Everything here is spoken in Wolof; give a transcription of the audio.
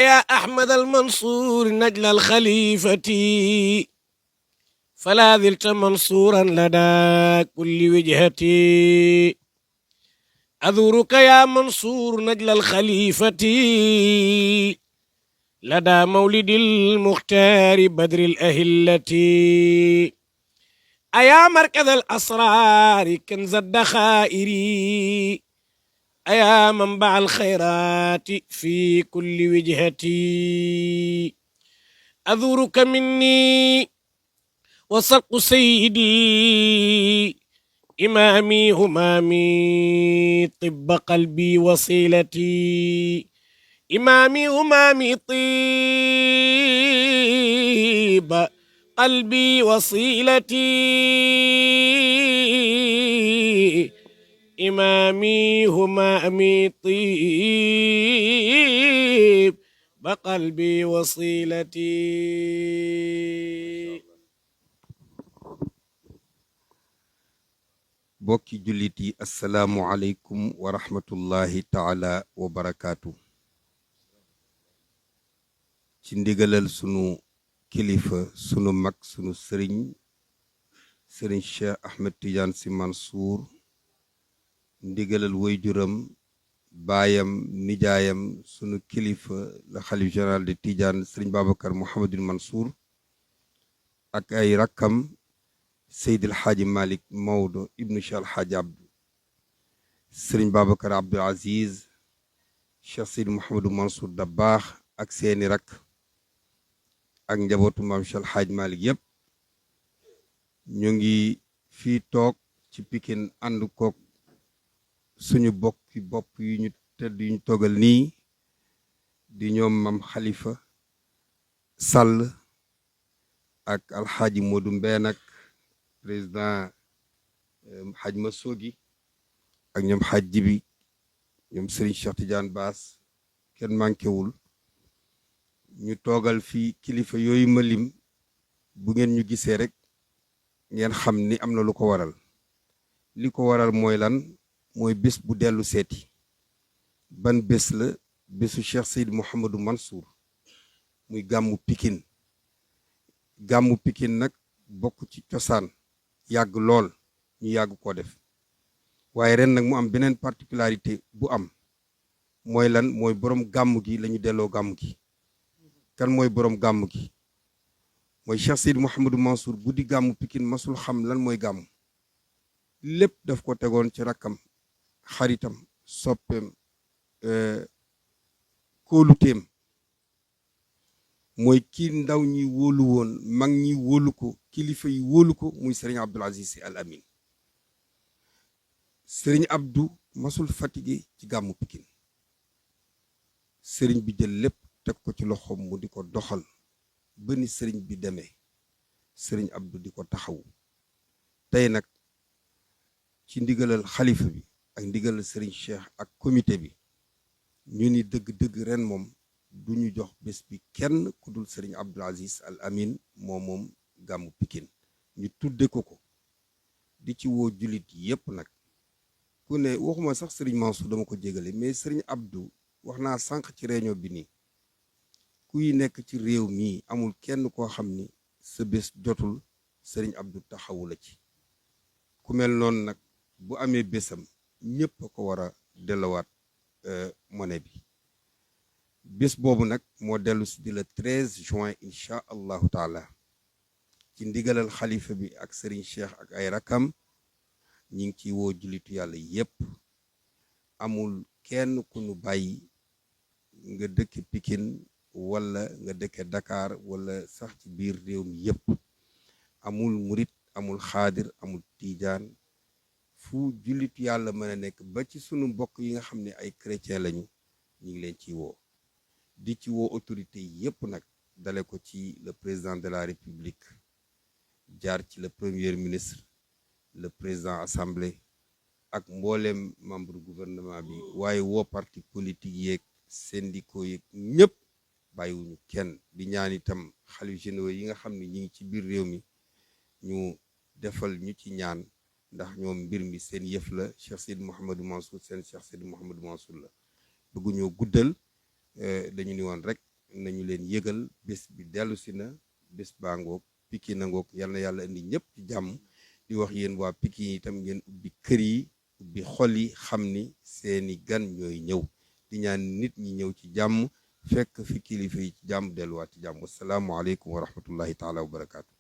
يا أحمد المنصور نجل الخليفة فلا زلت منصورا لدى كل وجهتي أذورك يا منصور نجل الخليفة لدى مولد المختار بدر الأهلة أيا مركز الأسرار كنز الدخائر أيا منبع الخيرات في كل وجهتي أذورك مني وسلق سيدي إمامي همامي طب قلبي وصيلتي إمامي همامي طيب قلبي وصيلتي إمامي همامي طيب بقلبي وصيلتي. bokki jullit yi assalaamu aleykum wa rahmatullahi taala wa barakaatu. ci ndigalal sunu kilifa sunu mag sunu sëriñ Cheikh Ahmed Tidiane Sy Mansour, ndigalal wayjuram baayam nijaayam sunu kilifa la xalif général de Tidiane sëriñ Babacar Mouhamadul Mansour ak ay rakkam Seydi El Hadji Malick Maodo ibnu Cheikh El Hadji Abdou, sëriñ Babacar Abdou Aziz, Cheikh Seydi Mouhamadou Mansour Dabakh ak seeni rakk ak njabootu maam Cheikh El Hadji Malick yépp ñu ngi fii toog ci Pikine ànd koog suñu bokki bopp yu ñu tedd yu ñu toogal nii di ñoom mam Khalifa Sall ak alxaaji Modou Mbène ak président xaj ma Sogi ak ñoom xaj Jibi, ñoom Serigne Cheikh Tidiane Bass, kenn mànkewul. ñu toogal fii kilifa yooyu ma lim. Bu ngeen ñu gisee rek ngeen xam ni am na lu ko waral. li ko waral mooy lan? mooy bés bu dellu seeti. ban bés la? bésu Cheikh Seydi Mouhamadou Mansour, muy gàmmu Pikine. gàmmu Pikine nag bokk ci cosaan, yàgg lool, ñu yàgg koo def. waaye ren nag mu am beneen particularité bu am. mooy lan? mooy borom gàmmu gi lañu delloo gàmmu gi. kan mooy borom gàmmu gi? mooy Cheikh Seydi Mouhamadou Mansour bu di gàmmu Pikine masul xam lan mooy gàmmu. lépp daf ko tegoon ci rakkam, xaritam, soppeem, kóoluteem. mooy kii ndaw ñi wóolu woon, mag ñi wóolu ko, kilifa yi wóolu ko, muy Serigne Abdoul Aziz Sy Al Amin. Serigne Abdou masul fatigué ci gàmmu Pikine. Serigne bi jël lépp teg ko ci loxoom mu di ko doxal ba ni Serigne bi demee. Serigne Abdou di ko taxawu. tey nag ci ndigalal xalifa bi ak ndigalal Serigne Cheikh ak comité bi ñu ni dëgg-dëgg ren moom du ñu jox bés bi kenn ku dul Serigne Abdoul Aziz Al Amin moom gàmmu Pikine. ñu tudde ko di ci woo jullit yépp nag. ku ne waxuma sax Serigne Mansour dama ko jégale, mais Serigne Abdou wax naa sànq ci réunion bi nii, kuy nekk ci réew mii amul kenn koo xam ni sa bés jotul Serigne Abdou taxawu la ci. ku mel noonu nag bu amee bésam ñépp a ko war a delluwaat monnaie bi. bés boobu nag moo dellu si di le 13 juin incha allahu taala. ci ndigalal xalifa bi ak Serigne Cheikh ak ay rakam ñi ngi ci woo jullitu yàlla yépp. amul kenn ku nu bàyyi nga dëkk Pikine wala nga dëkk Dakar wala sax ci biir réew mi yépp. amul murit, amul xaadir, amul tiijaan, fu jullitu yàlla mën a nekk ba ci sunu mbokk yi nga xam ne ay chrétien lañu, ñi ngi leen ci woo. di ci woo autorité yépp nag, dale ko ci le président de la république, jaar ci le premier ministre, le président assemblée ak mboolem membre gouvernement bi, waaye woo parti politique yeeg syndicaux yeeg ñëpp bàyyiwuñu kenn. di ñaan itam xalif généraux yi nga xam ne ñi ngi ci biir réew mi ñu defal ñu ci ñaan, ndax ñoom mbir mi seen yëf la. Cheikh Seydi Mouhamadou Mansour seen Cheikh Seydi Mouhamadou Mansour la. bëgguñoo guddal, dañu ni woon rek nañu leen yëgal bés bi dellu si na bés baa ngoog Pikine ngoog yal na yàlla indi ñëpp ci jàmm di wax yéen waa Pikine itam ngeen ubbi kër yi ubbi xol yi xam ni seeni gan ñooy ñëw di ñaan nit ñi ñëw ci jàmm fekk fi kilifa yi ci jàmm delluwaat ci jàmm wasalaamualeykum wa rahmatullahi taala wa barakaatu.